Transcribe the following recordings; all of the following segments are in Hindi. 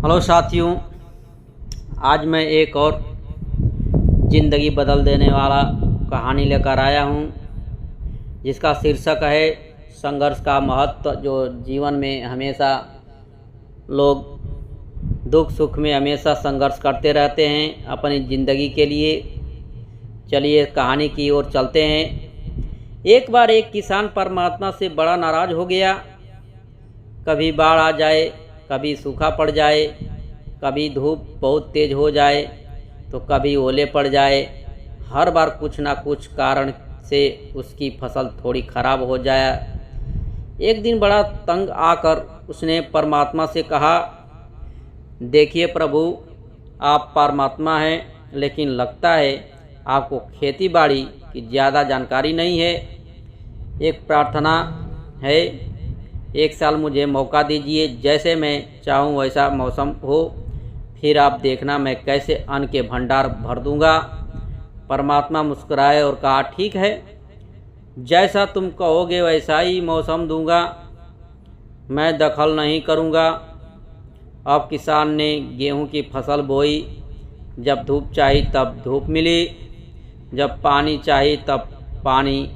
हेलो साथियों, आज मैं एक और ज़िंदगी बदल देने वाला कहानी लेकर आया हूँ, जिसका शीर्षक है संघर्ष का महत्व। जो जीवन में हमेशा लोग दुख सुख में हमेशा संघर्ष करते रहते हैं अपनी ज़िंदगी के लिए। चलिए कहानी की ओर चलते हैं। एक बार एक किसान परमात्मा से बड़ा नाराज़ हो गया। कभी बाढ़ आ जाए, कभी सूखा पड़ जाए, कभी धूप बहुत तेज़ हो जाए तो कभी ओले पड़ जाए। हर बार कुछ ना कुछ कारण से उसकी फसल थोड़ी खराब हो जाए। एक दिन बड़ा तंग आकर उसने परमात्मा से कहा, देखिए प्रभु, आप परमात्मा हैं, लेकिन लगता है आपको खेती बाड़ी की ज़्यादा जानकारी नहीं है। एक प्रार्थना है, एक साल मुझे मौका दीजिए, जैसे मैं चाहूँ वैसा मौसम हो, फिर आप देखना मैं कैसे अन्न के भंडार भर दूंगा। परमात्मा मुस्कुराए और कहा, ठीक है, जैसा तुम कहोगे वैसा ही मौसम दूंगा, मैं दखल नहीं करूंगा। अब किसान ने गेहूं की फसल बोई। जब धूप चाहिए तब धूप मिली, जब पानी चाहिए तब पानी।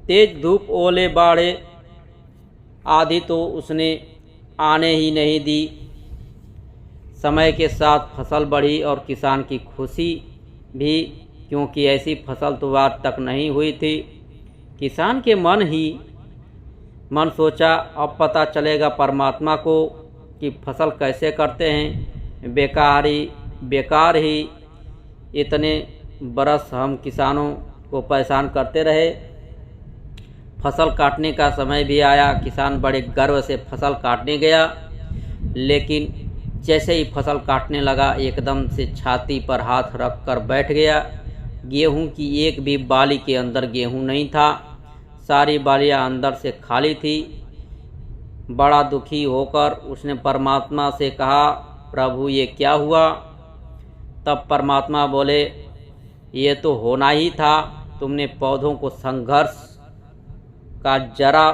तेज धूप, ओले, बाढ़े आधी तो उसने आने ही नहीं दी। समय के साथ फसल बढ़ी और किसान की खुशी भी, क्योंकि ऐसी फसल तो आज तक नहीं हुई थी। किसान के मन सोचा, अब पता चलेगा परमात्मा को कि फसल कैसे करते हैं। बेकार ही इतने बरस हम किसानों को परेशान करते रहे। फसल काटने का समय भी आया। किसान बड़े गर्व से फसल काटने गया, लेकिन जैसे ही फसल काटने लगा एकदम से छाती पर हाथ रख कर बैठ गया। गेहूं की एक भी बाली के अंदर गेहूं नहीं था, सारी बालियां अंदर से खाली थी। बड़ा दुखी होकर उसने परमात्मा से कहा, प्रभु ये क्या हुआ? तब परमात्मा बोले, ये तो होना ही था, तुमने पौधों को संघर्ष का जरा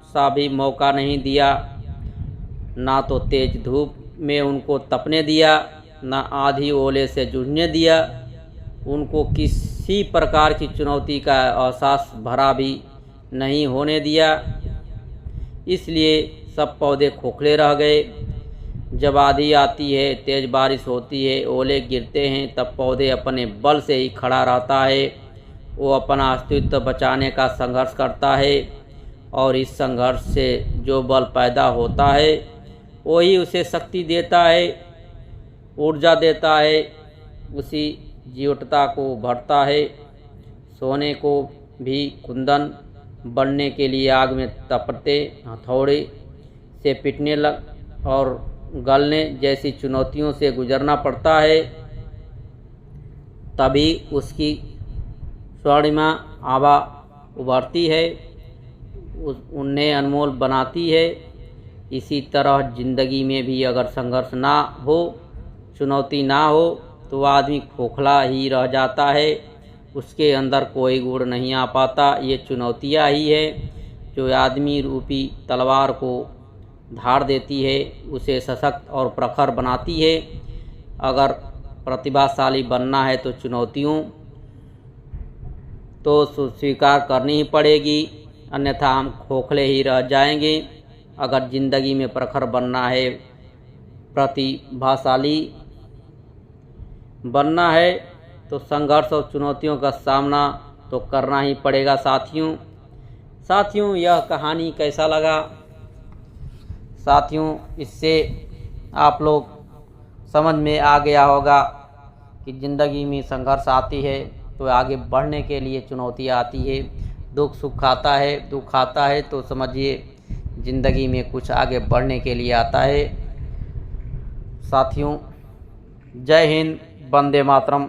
सा भी मौका नहीं दिया। ना तो तेज धूप में उनको तपने दिया, ना आधी ओले से जूझने दिया। उनको किसी प्रकार की चुनौती का एहसास भरा भी नहीं होने दिया। इसलिए सब पौधे खोखले रह गए। जब आंधी आती है, तेज बारिश होती है, ओले गिरते हैं, तब पौधे अपने बल से ही खड़ा रहता है। वो अपना अस्तित्व बचाने का संघर्ष करता है, और इस संघर्ष से जो बल पैदा होता है वही उसे शक्ति देता है, ऊर्जा देता है, उसी जीवटता को भरता है। सोने को भी कुंदन बनने के लिए आग में तपते हथौड़े से पीटने लग और गलने जैसी चुनौतियों से गुजरना पड़ता है, तभी उसकी स्वर्णिमा आभा उभरती है, उन्हें अनमोल बनाती है। इसी तरह ज़िंदगी में भी अगर संघर्ष ना हो, चुनौती ना हो, तो आदमी खोखला ही रह जाता है, उसके अंदर कोई गुण नहीं आ पाता। ये चुनौतियाँ ही है जो आदमी रूपी तलवार को धार देती है, उसे सशक्त और प्रखर बनाती है। अगर प्रतिभाशाली बनना है तो चुनौतियों तो स्वीकार करनी ही पड़ेगी, अन्यथा हम खोखले ही रह जाएंगे। अगर ज़िंदगी में प्रखर बनना है, प्रतिभाशाली बनना है, तो संघर्ष और चुनौतियों का सामना तो करना ही पड़ेगा। साथियों, यह कहानी कैसा लगा? साथियों, इससे आप लोग समझ में आ गया होगा कि ज़िंदगी में संघर्ष आती है तो आगे बढ़ने के लिए चुनौतियाँ आती है। दुख आता है तो समझिए ज़िंदगी में कुछ आगे बढ़ने के लिए आता है। साथियों, जय हिंद, वंदे मातरम।